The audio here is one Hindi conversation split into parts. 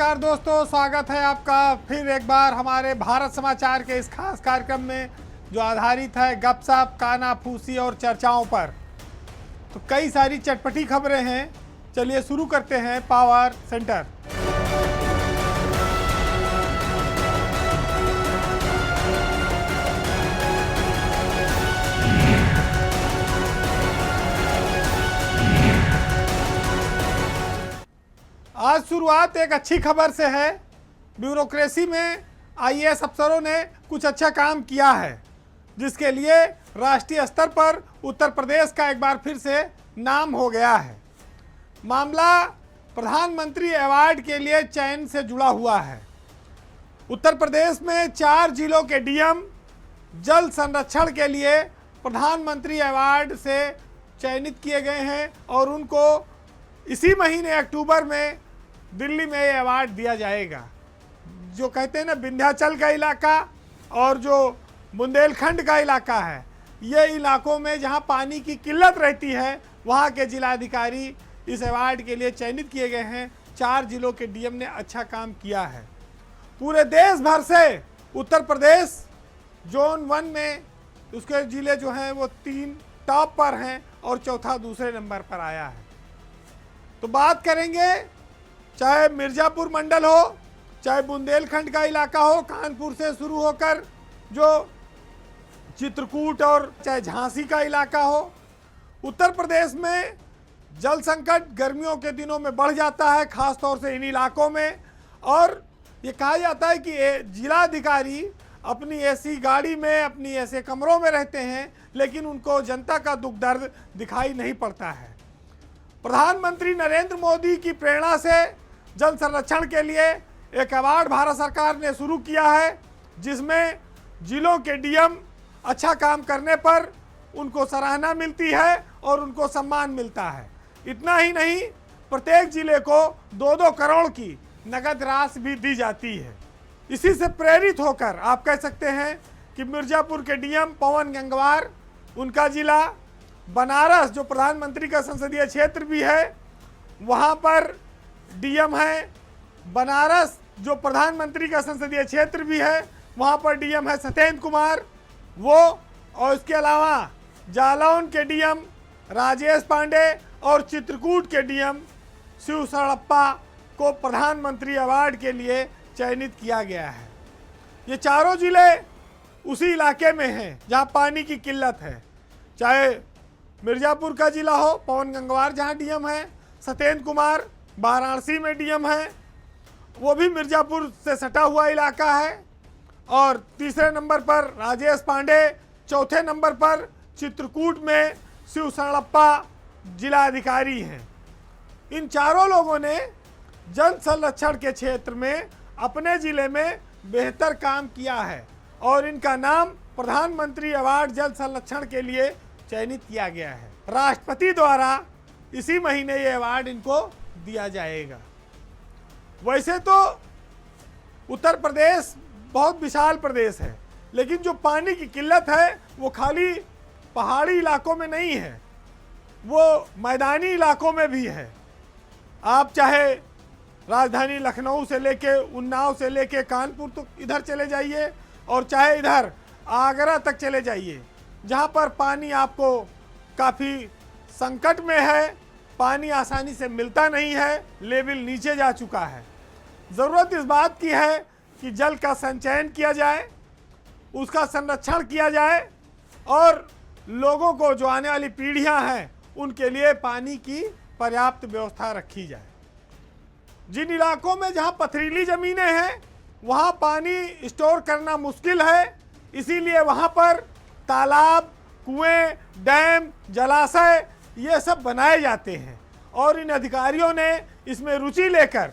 नमस्कार दोस्तों, स्वागत है आपका फिर एक बार हमारे भारत समाचार के इस खास कार्यक्रम में जो आधारित है गपशप, कानाफूसी और चर्चाओं पर। तो कई सारी चटपटी खबरें हैं। चलिए शुरू करते हैं पावर सेंटर। आज शुरुआत एक अच्छी खबर से है। ब्यूरोक्रेसी में आईएएस अफसरों ने कुछ अच्छा काम किया है, जिसके लिए राष्ट्रीय स्तर पर उत्तर प्रदेश का एक बार फिर से नाम हो गया है। मामला प्रधानमंत्री अवार्ड के लिए चयन से जुड़ा हुआ है। उत्तर प्रदेश में 4 जिलों के डीएम जल संरक्षण के लिए प्रधानमंत्री अवार्ड से चयनित किए गए हैं और उनको इसी महीने अक्टूबर में दिल्ली में ये अवार्ड दिया जाएगा। जो कहते हैं ना, विंध्याचल का इलाका और जो बुंदेलखंड का इलाका है, ये इलाकों में जहां पानी की किल्लत रहती है, वहां के जिलाधिकारी इस अवार्ड के लिए चयनित किए गए हैं। 4 जिलों के डीएम ने अच्छा काम किया है। पूरे देश भर से उत्तर प्रदेश जोन 1 में उसके जिले जो हैं वो 3 टॉप पर हैं और चौथा दूसरे नंबर पर आया है। तो बात करेंगे, चाहे मिर्ज़ापुर मंडल हो, चाहे बुंदेलखंड का इलाका हो, कानपुर से शुरू होकर जो चित्रकूट और चाहे झांसी का इलाका हो, उत्तर प्रदेश में जल संकट गर्मियों के दिनों में बढ़ जाता है, खास तौर से इन इलाकों में। और ये कहा जाता है कि जिलाधिकारी अपनी ऐसी गाड़ी में, अपनी ऐसे कमरों में रहते हैं, लेकिन उनको जनता का दुख दर्द दिखाई नहीं पड़ता है। प्रधानमंत्री नरेंद्र मोदी की प्रेरणा से जल संरक्षण के लिए एक अवार्ड भारत सरकार ने शुरू किया है, जिसमें जिलों के डीएम अच्छा काम करने पर उनको सराहना मिलती है और उनको सम्मान मिलता है। इतना ही नहीं, प्रत्येक जिले को 2-2 करोड़ की नगद राशि भी दी जाती है। इसी से प्रेरित होकर आप कह सकते हैं कि मिर्ज़ापुर के डीएम पवन गंगवार, उनका जिला बनारस जो प्रधानमंत्री का संसदीय क्षेत्र भी है, वहाँ पर डीएम है। बनारस जो प्रधानमंत्री का संसदीय क्षेत्र भी है, वहाँ पर डीएम है सत्येंद्र कुमार वो। और इसके अलावा जालौन के डीएम राजेश पांडे और चित्रकूट के डीएम शिव सड़प्पा को प्रधानमंत्री अवार्ड के लिए चयनित किया गया है। ये चारों जिले उसी इलाके में हैं जहाँ पानी की किल्लत है। चाहे मिर्ज़ापुर का जिला हो, पवन गंगवार जहां डीएम है, सत्येंद्र कुमार वाराणसी में डीएम है, वो भी मिर्ज़ापुर से सटा हुआ इलाका है। और तीसरे नंबर पर राजेश पांडे, चौथे नंबर पर चित्रकूट में शिव सड़प्पा जिलाधिकारी हैं। इन चारों लोगों ने जल संरक्षण के क्षेत्र में अपने ज़िले में बेहतर काम किया है और इनका नाम प्रधानमंत्री अवार्ड जल संरक्षण के लिए चयनित किया गया है। राष्ट्रपति द्वारा इसी महीने ये अवार्ड इनको दिया जाएगा। वैसे तो उत्तर प्रदेश बहुत विशाल प्रदेश है, लेकिन जो पानी की किल्लत है वो खाली पहाड़ी इलाकों में नहीं है, वो मैदानी इलाकों में भी है। आप चाहे राजधानी लखनऊ से लेके, उन्नाव से लेके कानपुर तक इधर चले जाइए, और चाहे इधर आगरा तक चले जाइए, जहाँ पर पानी आपको काफ़ी संकट में है, पानी आसानी से मिलता नहीं है, लेवल नीचे जा चुका है। ज़रूरत इस बात की है कि जल का संचयन किया जाए, उसका संरक्षण किया जाए और लोगों को, जो आने वाली पीढ़ियाँ हैं, उनके लिए पानी की पर्याप्त व्यवस्था रखी जाए। जिन इलाकों में जहाँ पथरीली ज़मीनें हैं, वहाँ पानी स्टोर करना मुश्किल है, इसीलिए वहाँ पर तालाब, कुएं, डैम, जलाशय ये सब बनाए जाते हैं। और इन अधिकारियों ने इसमें रुचि लेकर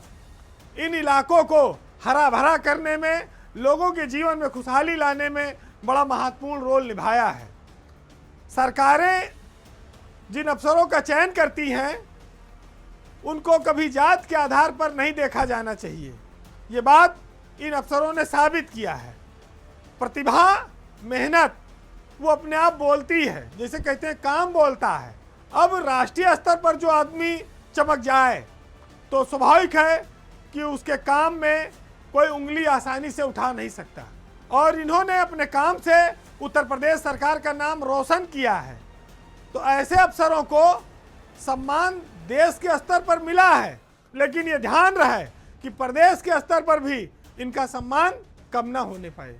इन इलाकों को हरा भरा करने में, लोगों के जीवन में खुशहाली लाने में बड़ा महत्वपूर्ण रोल निभाया है। सरकारें जिन अफसरों का चयन करती हैं, उनको कभी जात के आधार पर नहीं देखा जाना चाहिए। ये बात इन अफसरों ने साबित किया है। प्रतिभा, मेहनत वो अपने आप बोलती है, जैसे कहते हैं काम बोलता है। अब राष्ट्रीय स्तर पर जो आदमी चमक जाए तो स्वाभाविक है कि उसके काम में कोई उंगली आसानी से उठा नहीं सकता। और इन्होंने अपने काम से उत्तर प्रदेश सरकार का नाम रोशन किया है। तो ऐसे अफसरों को सम्मान देश के स्तर पर मिला है, लेकिन ये ध्यान रहे कि प्रदेश के स्तर पर भी इनका सम्मान कम ना होने पाए।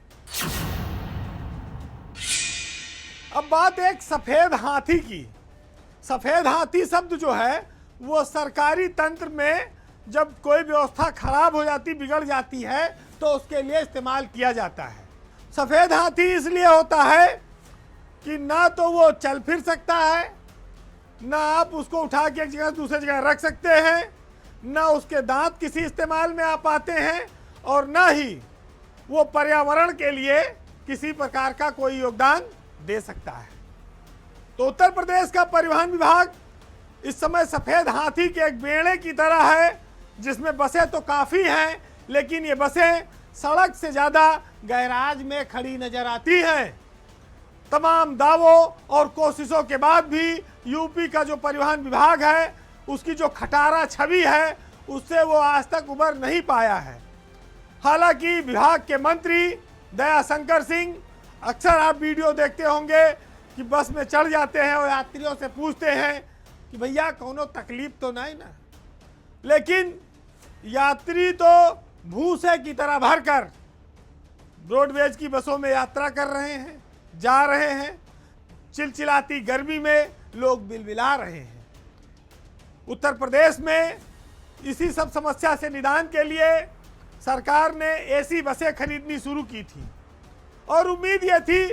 अब बात एक सफेद हाथी की। सफेद हाथी शब्द जो है वो सरकारी तंत्र में जब कोई व्यवस्था खराब हो जाती, बिगड़ जाती है, तो उसके लिए इस्तेमाल किया जाता है। सफेद हाथी इसलिए होता है कि ना तो वो चल फिर सकता है, ना आप उसको उठा के एक जगह से दूसरी जगह रख सकते हैं, ना उसके दांत किसी इस्तेमाल में आ पाते हैं, और ना ही वो पर्यावरण के लिए किसी प्रकार का कोई योगदान दे सकता है। तो उत्तर प्रदेश का परिवहन विभाग इस समय सफेद हाथी के एक बेड़े की तरह है, जिसमें बसें तो काफ़ी हैं, लेकिन ये बसें सड़क से ज़्यादा गैराज में खड़ी नजर आती हैं। तमाम दावों और कोशिशों के बाद भी यूपी का जो परिवहन विभाग है, उसकी जो खटारा छवि है, उससे वो आज तक उबर नहीं पाया है। हालांकि विभाग के मंत्री दयाशंकर सिंह, अक्सर आप वीडियो देखते होंगे कि बस में चढ़ जाते हैं और यात्रियों से पूछते हैं कि भैया कोनो तकलीफ तो नहीं ना, लेकिन यात्री तो भूसे की तरह भरकर रोडवेज की बसों में यात्रा कर रहे हैं, जा रहे हैं। चिलचिलाती गर्मी में लोग बिलबिला रहे हैं। उत्तर प्रदेश में इसी सब समस्या से निदान के लिए सरकार ने एसी बसें खरीदनी शुरू की थी, और उम्मीद ये थी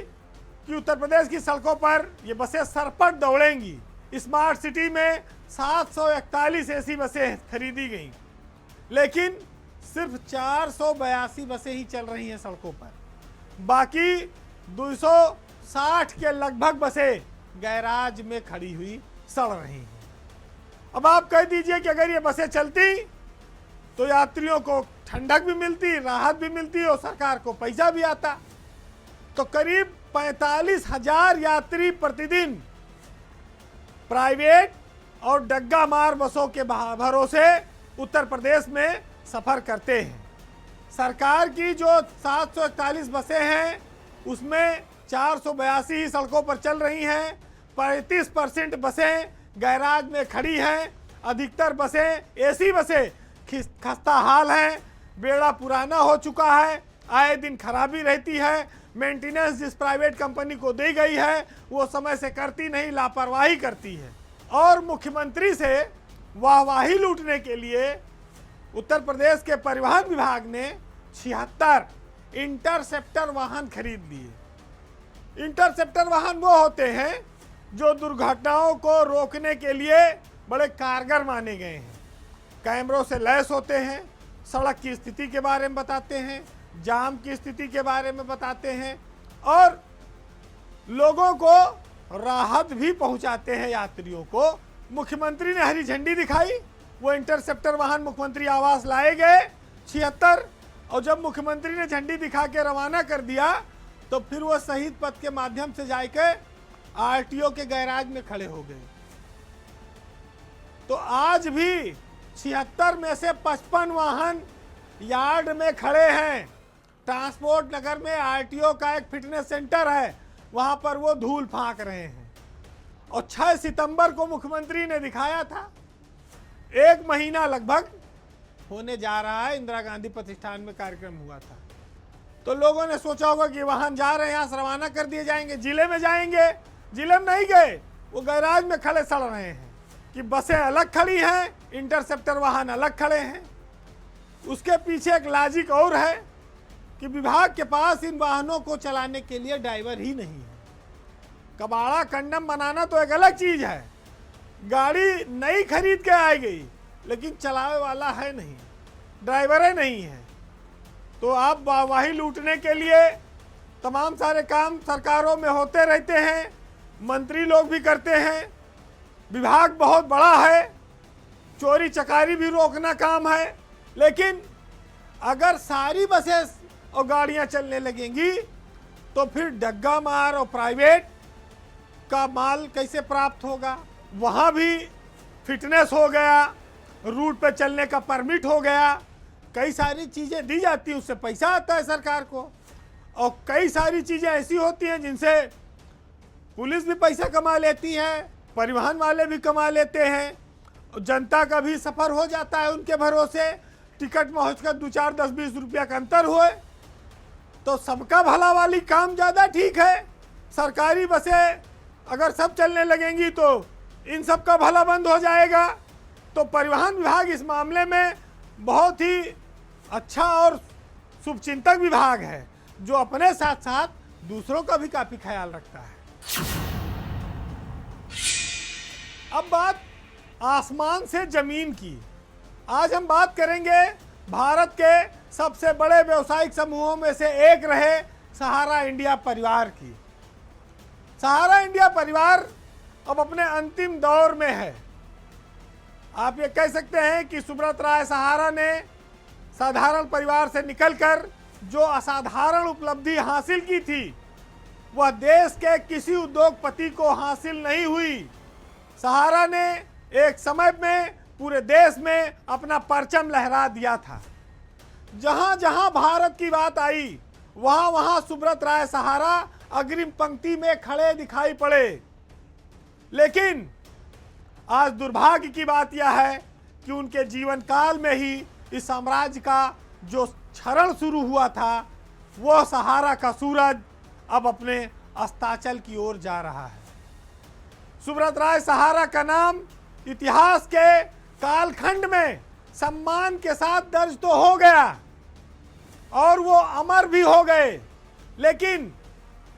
कि उत्तर प्रदेश की सड़कों पर ये बसें सरपट दौड़ेंगी। स्मार्ट सिटी में 741 एसी बसें खरीदी गईं, लेकिन सिर्फ 482 बसें ही चल रही हैं सड़कों पर। बाकी 260 के लगभग बसें गैराज में खड़ी हुई सड़ रही हैं। अब आप कह दीजिए कि अगर ये बसें चलती तो यात्रियों को ठंडक भी मिलती, राहत भी मिलती और सरकार को पैसा भी आता। तो करीब 45,000 यात्री प्रतिदिन प्राइवेट और डग्गा मार बसों के भरोसे उत्तर प्रदेश में सफ़र करते हैं। सरकार की जो 741 बसें हैं उसमें 482 ही सड़कों पर चल रही हैं। 35% बसें गैराज में खड़ी हैं। अधिकतर बसें एसी बसें खस्ता हाल हैं, बेड़ा पुराना हो चुका है, आए दिन खराबी रहती है। मेंटेनेंस जिस प्राइवेट कंपनी को दी गई है वो समय से करती नहीं, लापरवाही करती है। और मुख्यमंत्री से वाहवाही लूटने के लिए उत्तर प्रदेश के परिवहन विभाग ने 76 इंटरसेप्टर वाहन खरीद लिए। इंटरसेप्टर वाहन वो होते हैं जो दुर्घटनाओं को रोकने के लिए बड़े कारगर माने गए हैं। कैमरों से लैस होते हैं, सड़क की स्थिति के बारे में बताते हैं, जाम की स्थिति के बारे में बताते हैं, और लोगों को राहत भी पहुंचाते हैं यात्रियों को। मुख्यमंत्री ने हरी झंडी दिखाई, वो इंटरसेप्टर वाहन मुख्यमंत्री आवास लाए गए 76, और जब मुख्यमंत्री ने झंडी दिखा के रवाना कर दिया तो फिर वो शहीद पथ के माध्यम से जाके आरटीओ के गैराज में खड़े हो गए। तो आज भी 76 में से 55 वाहन यार्ड में खड़े हैं। ट्रांसपोर्ट नगर में आरटीओ का एक फिटनेस सेंटर है, वहां पर वो धूल फांक रहे हैं। और 6 सितंबर को मुख्यमंत्री ने दिखाया था, 1 महीना लगभग होने जा रहा है, इंदिरा गांधी प्रतिष्ठान में कार्यक्रम हुआ था। तो लोगों ने सोचा होगा कि वाहन जा रहे हैं, यहाँ से रवाना कर दिए जाएंगे, जिले में जाएंगे। जिले में नहीं गए, वो गैराज में खड़े सड़ रहे हैं कि बसें अलग खड़ी हैं, इंटरसेप्टर वाहन अलग खड़े हैं। उसके पीछे एक लॉजिक और है कि विभाग के पास इन वाहनों को चलाने के लिए ड्राइवर ही नहीं है। कबाड़ा कंडम बनाना तो एक अलग चीज़ है, गाड़ी नई खरीद के आ गई लेकिन चलाने वाला है नहीं, ड्राइवर नहीं है। तो आप वाहवाही लूटने के लिए तमाम सारे काम सरकारों में होते रहते हैं, मंत्री लोग भी करते हैं। विभाग बहुत बड़ा है, चोरी चकारी भी रोकना काम है, लेकिन अगर सारी बसें और गाड़ियां चलने लगेंगी तो फिर डग्गा मार और प्राइवेट का माल कैसे प्राप्त होगा। वहाँ भी फिटनेस हो गया, रूट पे चलने का परमिट हो गया, कई सारी चीज़ें दी जाती हैं, उससे पैसा आता है सरकार को, और कई सारी चीज़ें ऐसी होती हैं जिनसे पुलिस भी पैसा कमा लेती है, परिवहन वाले भी कमा लेते हैं, जनता का भी सफ़र हो जाता है उनके भरोसे। टिकट में होकर 2, 4, 10, 20 रुपया का अंतर हुए तो सबका भला वाली काम ज़्यादा ठीक है। सरकारी बसें अगर सब चलने लगेंगी तो इन सब का भला बंद हो जाएगा। तो परिवहन विभाग इस मामले में बहुत ही अच्छा और शुभचिंतक विभाग है, जो अपने साथ साथ दूसरों का भी काफ़ी ख्याल रखता है। अब बात आसमान से जमीन की। आज हम बात करेंगे भारत के सबसे बड़े व्यवसायिक समूहों में से एक रहे सहारा इंडिया परिवार की। सहारा इंडिया परिवार अब अपने अंतिम दौर में है। आप ये कह सकते हैं कि सुब्रत राय सहारा ने साधारण परिवार से निकलकर जो असाधारण उपलब्धि हासिल की थी वह देश के किसी उद्योगपति को हासिल नहीं हुई। सहारा ने एक समय में पूरे देश में अपना परचम लहरा दिया था। जहां जहां भारत की बात आई वहां वहां सुब्रत राय सहारा अग्रिम पंक्ति में खड़े दिखाई पड़े। लेकिन आज दुर्भाग्य की बात यह है कि उनके जीवन काल में ही इस साम्राज्य का जो क्षरण शुरू हुआ था वह सहारा का सूरज अब अपने अस्ताचल की ओर जा रहा है। सुब्रत राय सहारा का नाम इतिहास के कालखंड में सम्मान के साथ दर्ज तो हो गया और वो अमर भी हो गए, लेकिन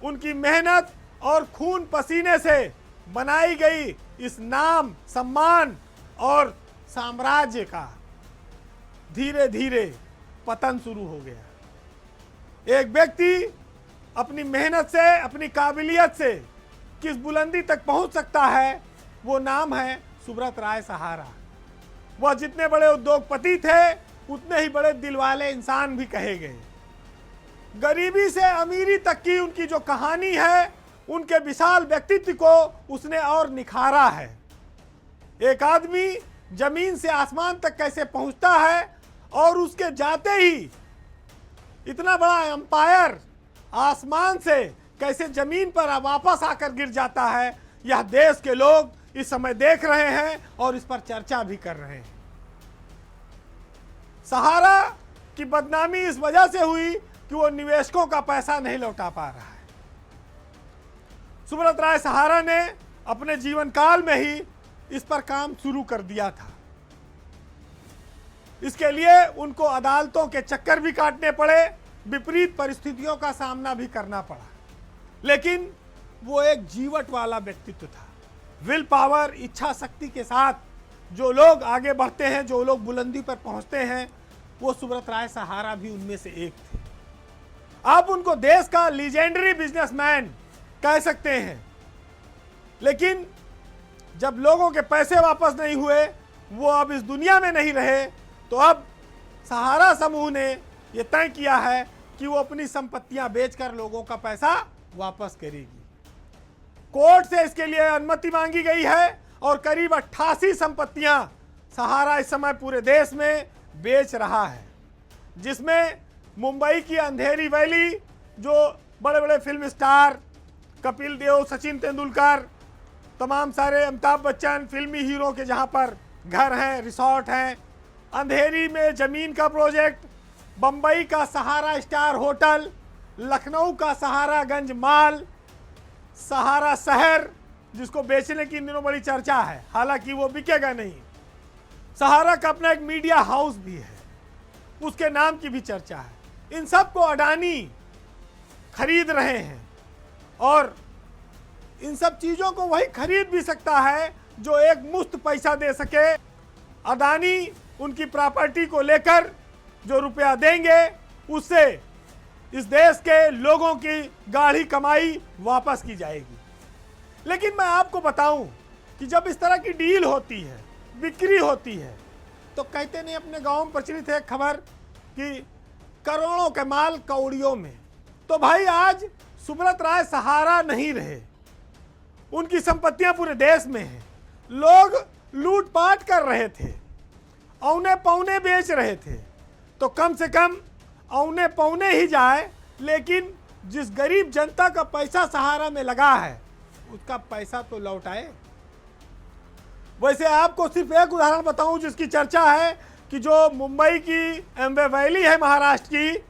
उनकी मेहनत और खून पसीने से बनाई गई इस नाम, सम्मान और साम्राज्य का धीरे धीरे पतन शुरू हो गया। एक व्यक्ति अपनी मेहनत से, अपनी काबिलियत से किस बुलंदी तक पहुंच सकता है, वो नाम है सुब्रत राय सहारा। वह जितने बड़े उद्योगपति थे उतने ही बड़े दिलवाले इंसान भी कहे गए। गरीबी से अमीरी तक की उनकी जो कहानी है, उनके विशाल व्यक्तित्व को उसने और निखारा है। एक आदमी जमीन से आसमान तक कैसे पहुंचता है और उसके जाते ही इतना बड़ा एम्पायर आसमान से कैसे जमीन पर वापस आकर गिर जाता है, यह देश के लोग इस समय देख रहे हैं और इस पर चर्चा भी कर रहे हैं। सहारा की बदनामी इस वजह से हुई कि वो निवेशकों का पैसा नहीं लौटा पा रहा है। सुब्रत राय सहारा ने अपने जीवन काल में ही इस पर काम शुरू कर दिया था। इसके लिए उनको अदालतों के चक्कर भी काटने पड़े, विपरीत परिस्थितियों का सामना भी करना पड़ा, लेकिन वो एक जीवट वाला व्यक्तित्व था। विल पावर, इच्छा शक्ति के साथ जो लोग आगे बढ़ते हैं, जो लोग बुलंदी पर पहुंचते हैं, वो सुब्रत राय सहारा भी उनमें से एक थे। आप उनको देश का लीजेंडरी बिजनेसमैन कह सकते हैं, लेकिन जब लोगों के पैसे वापस नहीं हुए, वो अब इस दुनिया में नहीं रहे, तो अब सहारा समूह ने यह तय किया है कि वो अपनी संपत्तियां बेचकर लोगों का पैसा वापस करेगी। कोर्ट से इसके लिए अनुमति मांगी गई है और करीब 88 संपत्तियां सहारा इस समय पूरे देश में बेच रहा है, जिसमें मुंबई की अंधेरी वैली, जो बड़े बड़े फिल्म स्टार कपिल देव, सचिन तेंदुलकर, तमाम सारे अमिताभ बच्चन फिल्मी हीरो के जहां पर घर हैं, रिसोर्ट हैं, अंधेरी में ज़मीन का प्रोजेक्ट, बम्बई का सहारा स्टार होटल, लखनऊ का सहारागंज माल, सहारा शहर जिसको बेचने की इन दिनों बड़ी चर्चा है, हालांकि वो बिकेगा नहीं। सहारा का अपना एक मीडिया हाउस भी है, उसके नाम की भी चर्चा है। इन सब को अडानी खरीद रहे हैं और इन सब चीज़ों को वही खरीद भी सकता है जो एक मुफ्त पैसा दे सके। अडानी उनकी प्रॉपर्टी को लेकर जो रुपया देंगे, उससे इस देश के लोगों की गाढ़ी कमाई वापस की जाएगी। लेकिन मैं आपको बताऊं कि जब इस तरह की डील होती है, बिक्री होती है, तो कहते नहीं, अपने गांव में प्रचलित है खबर कि करोड़ों के माल कौड़ियों में। तो भाई आज सुब्रत राय सहारा नहीं रहे, उनकी संपत्तियां पूरे देश में हैं। लोग लूटपाट कर रहे थे, औने पौने बेच रहे थे, तो तो कम से कम औने पौने ही जाए, लेकिन जिस गरीब जनता का पैसा सहारा में लगा है उसका पैसा तो लौट आए। वैसे आपको सिर्फ एक उदाहरण बताऊं जिसकी चर्चा है कि जो मुंबई की एम्बे वैली है महाराष्ट्र की,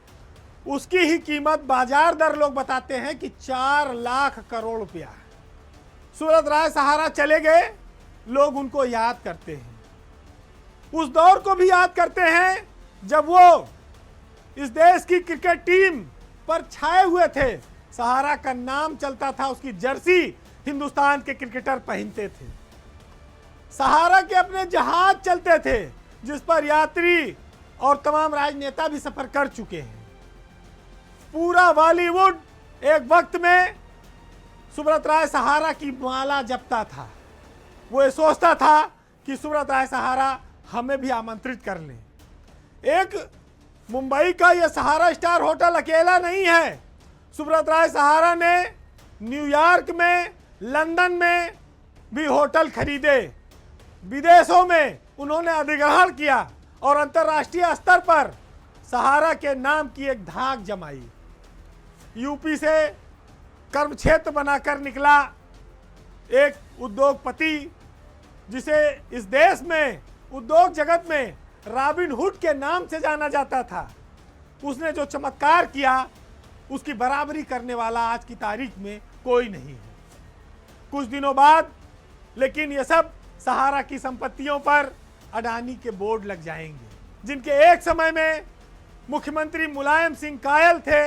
उसकी ही कीमत बाजार दर लोग बताते हैं कि 4 लाख करोड़ रुपया है। सूरत राय सहारा चले गए, लोग उनको याद करते हैं, उस दौर को भी याद करते हैं जब वो इस देश की क्रिकेट टीम पर छाए हुए थे। सहारा का नाम चलता था, उसकी जर्सी हिंदुस्तान के क्रिकेटर पहनते थे। सहारा के अपने जहाज चलते थे जिस पर यात्री और तमाम राजनेता भी सफर कर चुके हैं। पूरा बॉलीवुड एक वक्त में सुब्रत राय सहारा की माला जपता था। वो ये सोचता था कि सुब्रत राय सहारा हमें भी आमंत्रित कर लें। एक मुंबई का यह सहारा स्टार होटल अकेला नहीं है। सुब्रत राय सहारा ने न्यूयॉर्क में, लंदन में भी होटल खरीदे, विदेशों में उन्होंने अधिग्रहण किया और अंतर्राष्ट्रीय स्तर पर सहारा के नाम की एक धाक जमाई। यूपी से कर्म क्षेत्र बनाकर निकला एक उद्योगपति जिसे इस देश में उद्योग जगत में रॉबिन हुड के नाम से जाना जाता था। उसने जो चमत्कार किया उसकी बराबरी करने वाला आज की तारीख में कोई नहीं है। कुछ दिनों बाद लेकिन ये सब सहारा की संपत्तियों पर अडानी के बोर्ड लग जाएंगे, जिनके एक समय में मुख्यमंत्री मुलायम सिंह कायल थे,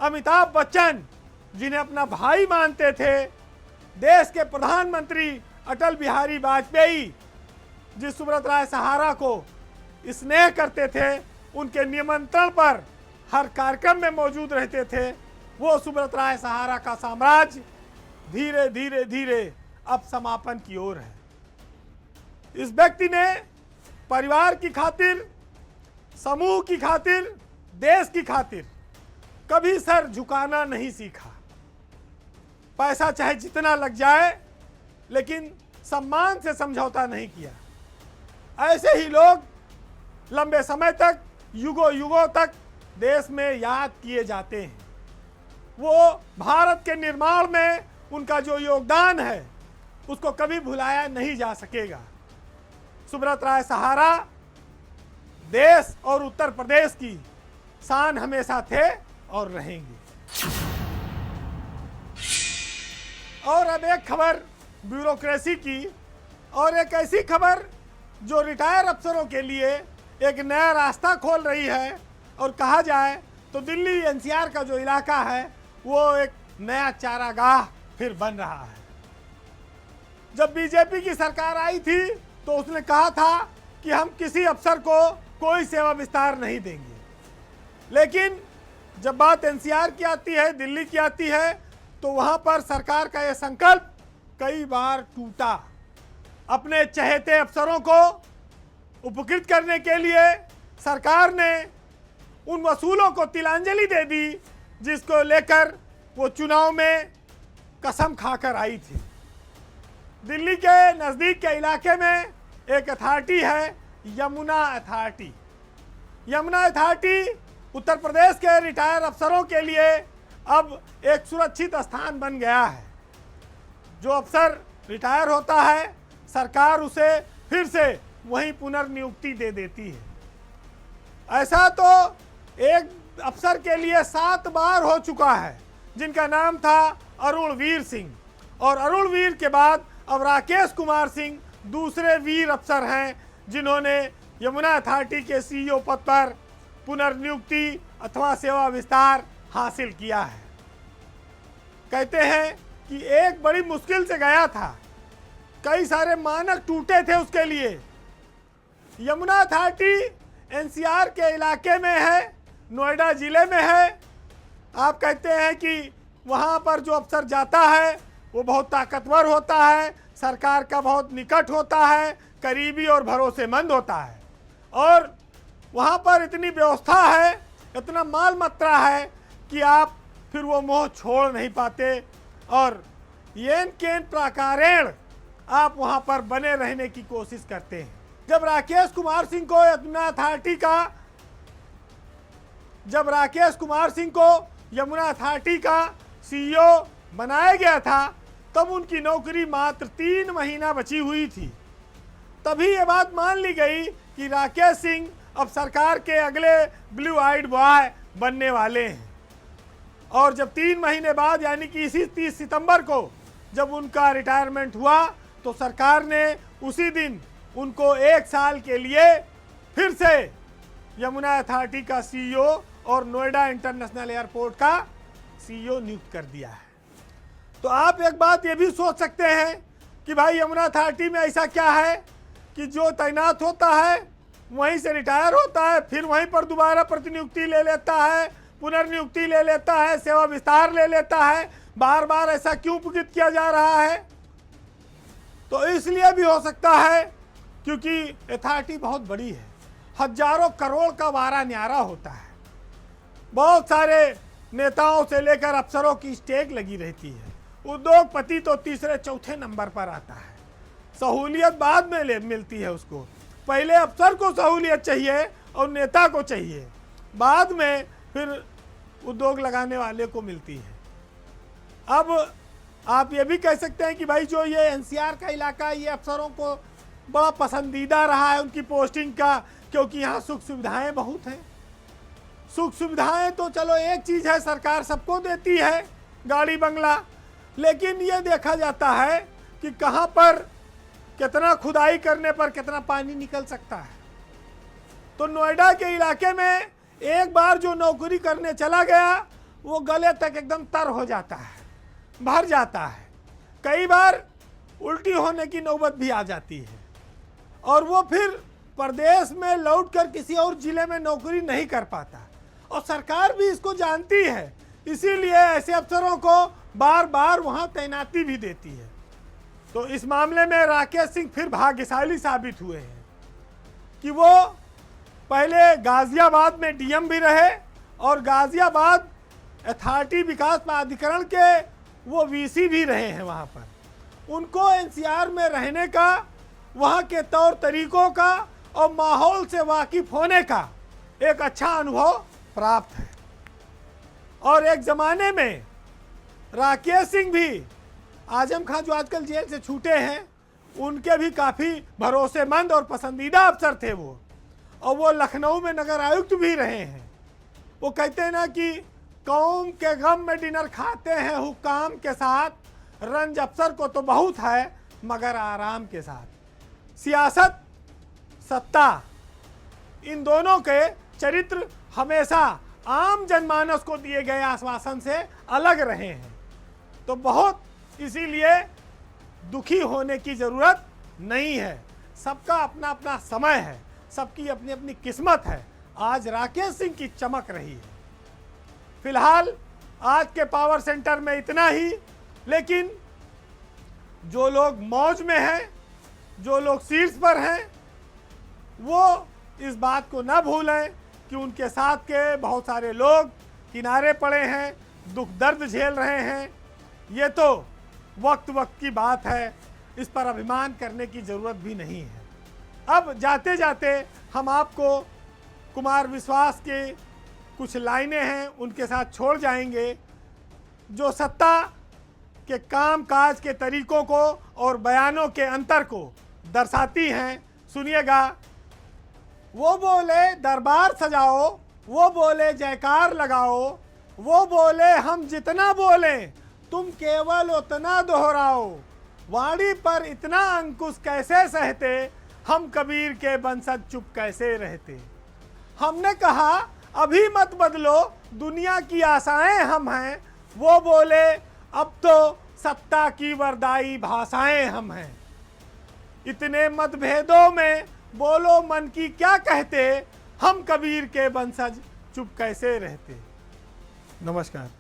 अमिताभ बच्चन जिन्हें अपना भाई मानते थे, देश के प्रधानमंत्री अटल बिहारी वाजपेयी जिस सुब्रत राय सहारा को स्नेह करते थे, उनके निमंत्रण पर हर कार्यक्रम में मौजूद रहते थे। वो सुब्रत राय सहारा का साम्राज्य धीरे धीरे धीरे अब समापन की ओर है। इस व्यक्ति ने परिवार की खातिर, समूह की खातिर, देश की खातिर कभी सर झुकाना नहीं सीखा। पैसा चाहे जितना लग जाए लेकिन सम्मान से समझौता नहीं किया। ऐसे ही लोग लंबे समय तक, युगों युगों तक देश में याद किए जाते हैं। वो भारत के निर्माण में उनका जो योगदान है उसको कभी भुलाया नहीं जा सकेगा। सुब्रत राय सहारा देश और उत्तर प्रदेश की शान हमेशा थे और रहेंगे। और अब एक खबर ब्यूरोक्रेसी की, और एक ऐसी खबर जो रिटायर अफसरों के लिए एक नया रास्ता खोल रही है। और कहा जाए तो दिल्ली एनसीआर का जो इलाका है वो एक नया चारागाह फिर बन रहा है। जब बीजेपी की सरकार आई थी तो उसने कहा था कि हम किसी अफसर को कोई सेवा विस्तार नहीं देंगे, लेकिन जब बात एनसीआर की आती है, दिल्ली की आती है, तो वहां पर सरकार का यह संकल्प कई बार टूटा। अपने चहेते अफसरों को उपकृत करने के लिए सरकार ने उन वसूलों को तिलांजलि दे दी जिसको लेकर वो चुनाव में कसम खाकर आई थी। दिल्ली के नज़दीक के इलाके में एक अथॉरिटी है, यमुना अथॉरिटी। यमुना अथॉरिटी उत्तर प्रदेश के रिटायर अफसरों के लिए अब एक सुरक्षित स्थान बन गया है। जो अफसर रिटायर होता है, सरकार उसे फिर से वहीं पुनर्नियुक्ति दे देती है। ऐसा तो एक अफसर के लिए 7 बार हो चुका है, जिनका नाम था अरुणवीर सिंह। और अरुणवीर के बाद अब राकेश कुमार सिंह दूसरे वीर अफसर हैं जिन्होंने यमुना अथॉरिटी के सीईओ पद पर पुनर्नियुक्ति अथवा सेवा विस्तार हासिल किया है। कहते हैं कि एक बड़ी मुश्किल से गया था, कई सारे मानक टूटे थे उसके लिए। यमुना अथॉरिटी एनसीआर के इलाके में है, नोएडा जिले में है। आप कहते हैं कि वहाँ पर जो अफसर जाता है वो बहुत ताकतवर होता है, सरकार का बहुत निकट होता है, करीबी और भरोसेमंद होता है, और वहाँ पर इतनी व्यवस्था है, इतना माल मात्रा है कि आप फिर वो मोह छोड़ नहीं पाते, और येन केन प्राकारेण आप वहाँ पर बने रहने की कोशिश करते हैं। जब राकेश कुमार सिंह को यमुना अथॉरिटी का जब राकेश कुमार सिंह को यमुना अथॉरिटी का सीईओ बनाया गया था तब उनकी नौकरी मात्र 3 महीना बची हुई थी। तभी ये बात मान ली गई कि राकेश सिंह अब सरकार के अगले ब्लू आइड बॉय बनने वाले हैं। और जब 3 महीने बाद यानी कि इसी 30 सितंबर को जब उनका रिटायरमेंट हुआ तो सरकार ने उसी दिन उनको 1 साल के लिए फिर से यमुना अथॉरिटी का सीईओ और नोएडा इंटरनेशनल एयरपोर्ट का सीईओ नियुक्त कर दिया है। तो आप एक बात ये भी सोच सकते हैं कि भाई यमुना अथॉरिटी में ऐसा क्या है कि जो तैनात होता है वहीं से रिटायर होता है, फिर वहीं पर दोबारा प्रतिनियुक्ति ले लेता है, पुनर्नियुक्ति ले लेता है, सेवा विस्तार ले लेता है, बार बार ऐसा क्यों पूजित किया जा रहा है? तो इसलिए भी हो सकता है क्योंकि अथॉरिटी बहुत बड़ी है, हजारों करोड़ का वारा न्यारा होता है, बहुत सारे नेताओं से लेकर अफसरों की स्टेक लगी रहती है, उद्योगपति तो तीसरे चौथे नंबर पर आता है, सहूलियत बाद में मिलती है उसको, पहले अफसर को सहूलियत चाहिए और नेता को चाहिए, बाद में फिर उद्योग लगाने वाले को मिलती है। अब आप ये भी कह सकते हैं कि भाई जो ये एनसीआर का इलाका ये अफसरों को बड़ा पसंदीदा रहा है उनकी पोस्टिंग का, क्योंकि यहाँ सुख सुविधाएं बहुत हैं। सुख सुविधाएं तो चलो एक चीज़ है, सरकार सबको देती है गाड़ी बंगला, लेकिन ये देखा जाता है कि कहाँ पर कितना खुदाई करने पर कितना पानी निकल सकता है। तो नोएडा के इलाके में एक बार जो नौकरी करने चला गया वो गले तक एकदम तर हो जाता है, भर जाता है, कई बार उल्टी होने की नौबत भी आ जाती है और वो फिर प्रदेश में लौटकर किसी और जिले में नौकरी नहीं कर पाता और सरकार भी इसको जानती है, इसीलिए ऐसे अफसरों को बार बार वहाँ तैनाती भी देती है। तो इस मामले में राकेश सिंह फिर भाग्यशाली साबित हुए हैं कि वो पहले गाजियाबाद में डीएम भी रहे और गाजियाबाद अथॉरिटी विकास प्राधिकरण के वो वीसी भी रहे हैं। वहाँ पर उनको एनसीआर में रहने का, वहाँ के तौर तरीकों का और माहौल से वाकिफ होने का एक अच्छा अनुभव प्राप्त है। और एक ज़माने में राकेश सिंह भी, आजम खान जो आजकल जेल से छूटे हैं, उनके भी काफ़ी भरोसेमंद और पसंदीदा अफसर थे वो, और वो लखनऊ में नगर आयुक्त भी रहे हैं। वो कहते हैं ना कि कौम के गम में डिनर खाते हैं हुक्काम के साथ, रंज अफसर को तो बहुत है मगर आराम के साथ। सियासत, सत्ता, इन दोनों के चरित्र हमेशा आम जनमानस को दिए गए आश्वासन से अलग रहे हैं। तो बहुत इसीलिए दुखी होने की ज़रूरत नहीं है, सबका अपना अपना समय है, सबकी अपनी अपनी किस्मत है। आज राकेश सिंह की चमक रही है। फिलहाल आज के पावर सेंटर में इतना ही, लेकिन जो लोग मौज में हैं, जो लोग शीर्ष पर हैं, वो इस बात को न भूलें कि उनके साथ के बहुत सारे लोग किनारे पड़े हैं, दुख दर्द झेल रहे हैं। ये तो वक्त की बात है, इस पर अभिमान करने की ज़रूरत भी नहीं है। अब जाते जाते हम आपको कुमार विश्वास के कुछ लाइनें हैं उनके साथ छोड़ जाएंगे, जो सत्ता के काम काज के तरीकों को और बयानों के अंतर को दर्शाती हैं। सुनिएगा। वो बोले दरबार सजाओ, वो बोले जयकार लगाओ, वो बोले हम जितना बोले तुम केवल उतना दोहराओ, वाणी पर इतना अंकुश कैसे सहते, हम कबीर के बंसज चुप कैसे रहते। हमने कहा अभी मत बदलो, दुनिया की आशाएं हम हैं, वो बोले अब तो सत्ता की वरदाई भाषाएं हम हैं। इतने मतभेदों में बोलो मन की क्या कहते, हम कबीर के बंसज चुप कैसे रहते। नमस्कार।